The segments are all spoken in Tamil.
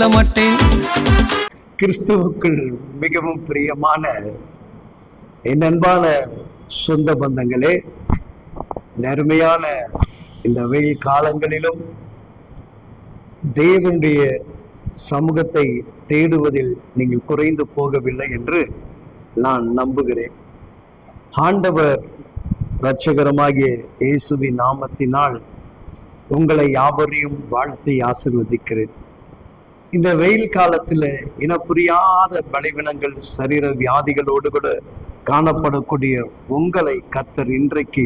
சொல்ல மாட்டேன். கிறிஸ்துவுக்குள் மிகவும் பிரியமான என் அன்பான சொந்த பந்தங்களே, நேர்மையான இந்த வெயில் காலங்களிலும் தேவனுடைய சமூகத்தை தேடுவதில் நீங்கள் குறைந்து போகவில்லை என்று நான் நம்புகிறேன். ஆண்டவர் இரட்சகரமாகிய இயேசுவின் நாமத்தினால் உங்களை யாவரையும் வாழ்த்தி ஆசீர்வதிக்கிறேன். இந்த வெயில் காலத்துல இனப்புரியாத பலவீனங்கள், சரீர வியாதிகளோடு கூட காணப்படக்கூடிய உங்களை கர்த்தர் இன்றைக்கு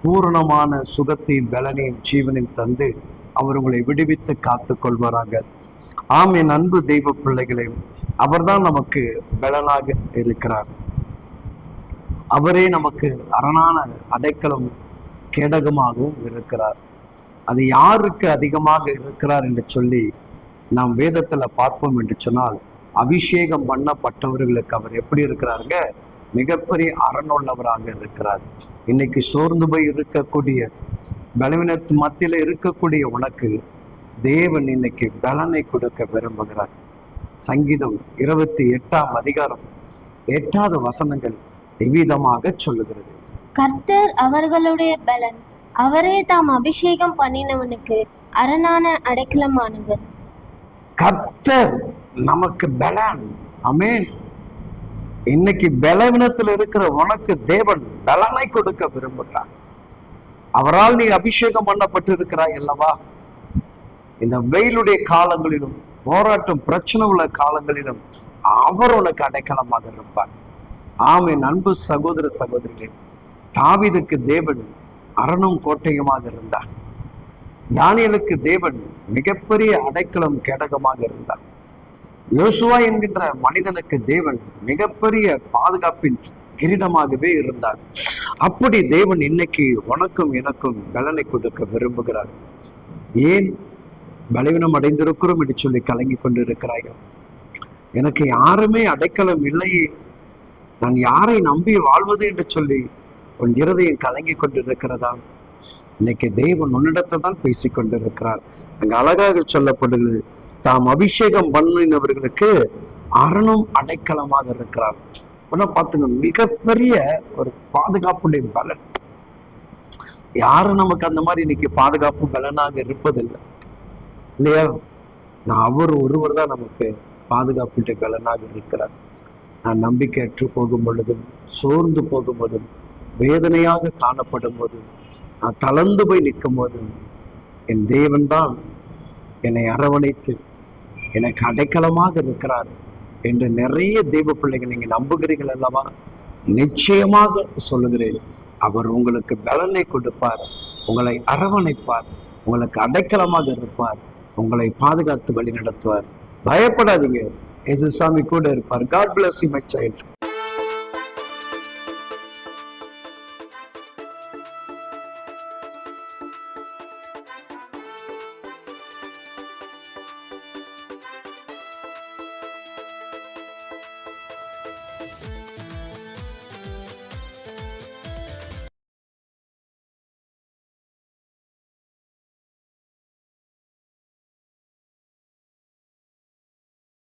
பூரணமான சுகத்தையும் பலனையும் ஜீவனையும் தந்து அவர் உங்களை விடுவித்து காத்து கொள்வாராங்க. ஆம், என் அன்பு தெய்வ பிள்ளைகளையும் அவர்தான் நமக்கு பலனாக இருக்கிறார். அவரே நமக்கு அரணான அடைக்கலம் கேடகமாகவும் இருக்கிறார். அது யாருக்கு அதிகமாக இருக்கிறார் என்று சொல்லி நாம் வேதத்துல பார்ப்போம் என்று சொன்னால், அபிஷேகம் பண்ணப்பட்டவர்களுக்கு அவர் எப்படி இருக்கிறாருங்க? மிகப்பெரிய அரண் இருக்கிறார். இன்னைக்கு சோர்ந்து போய் இருக்கக்கூடிய பலவீனத்து மத்தியில இருக்கக்கூடிய உனக்கு தேவன் இன்னைக்கு பலனை கொடுக்க விரும்புகிறார். சங்கீதம் 28ஆம் அதிகாரம் 8வது வசனங்கள் எவ்விதமாக சொல்லுகிறது: கர்த்தர் அவர்களுடைய பலன், அவரே தாம் அபிஷேகம் பண்ணினவனுக்கு அரணான அடைக்கலமானவர். கர்த்தர் நமக்கு பலன். ஆமென். இன்னைக்கு பலவீனத்தில் இருக்கிற உனக்கு தேவன் பலனை கொடுக்க விரும்புகிறார். அவரால் நீ அபிஷேகம் பண்ணப்பட்டு இருக்கிறாய் அல்லவா? இந்த வெயிலுடைய காலங்களிலும் போராட்டம் பிரச்சனை உள்ள காலங்களிலும் அவர் உனக்கு அடைக்கலமாக இருப்பார். ஆமென். அன்பு சகோதர சகோதரிகளே, தாவீதுக்கு தேவன் அரணும் கோட்டையுமாக இருந்தார். தானியேலுக்கு தேவன் மிகப்பெரிய அடைக்கலம் கேடகமாக இருந்தார். யோசுவா என்கின்ற மனிதனுக்கு தேவன் மிகப்பெரிய பாதுகாப்பின் கிரீடமாகவே இருந்தார். அப்படி தேவன் இன்னைக்கு உனக்கும் எனக்கும் பலனை கொடுக்க விரும்புகிறார். ஏன் பலவீனம் அடைந்திருக்கிறோம் என்று சொல்லி கலங்கி கொண்டு இருக்கிறார்கள்? எனக்கு யாருமே அடைக்கலம் இல்லையே, நான் யாரை நம்பி வாழ்வது என்று சொல்லி உன் இருதயம் கலங்கி கொண்டிருக்கிறதா? இன்னைக்கு தேவன் உன்னிடத்தை தான் பேசிக் கொண்டிருக்கிறார். அங்க அழகாக சொல்லப்படுகிறது, தாம் அபிஷேகம் பண்ணினவர்களுக்கு அரணும் அடைக்கலமாக இருக்கிறார். பார்த்துங்க, மிகப்பெரிய ஒரு பாதுகாப்புடைய பலன். யாரும் நமக்கு அந்த மாதிரி இன்னைக்கு பாதுகாப்பு பலனாக இருப்பதில்லை இல்லையா? நான் அவர் ஒருவர் தான் நமக்கு பாதுகாப்புடைய பலனாக இருக்கிறார். நான் நம்பிக்கையற்று போகும் பொழுதும், சோர்ந்து போகும் போதும், வேதனையாக காணப்படும் போதும், நான் தளர்ந்து போய் நிற்கும் போதும் என் தேவன் தான் என்னை அரவணைத்து எனக்கு அடைக்கலமாக இருக்கிறார் என்று நிறைய தெய்வ பிள்ளைகள் நீங்க நம்புகிறீர்கள் அல்லவா? நிச்சயமாக சொல்லுகிறேன், அவர் உங்களுக்கு பலனை கொடுப்பார், உங்களை அரவணைப்பார், உங்களுக்கு அடைக்கலமாக இருப்பார், உங்களை பாதுகாத்து வழி நடத்துவார். பயப்படாதீங்க, இயேசு சாமி கூட இருப்பார். God bless you my child.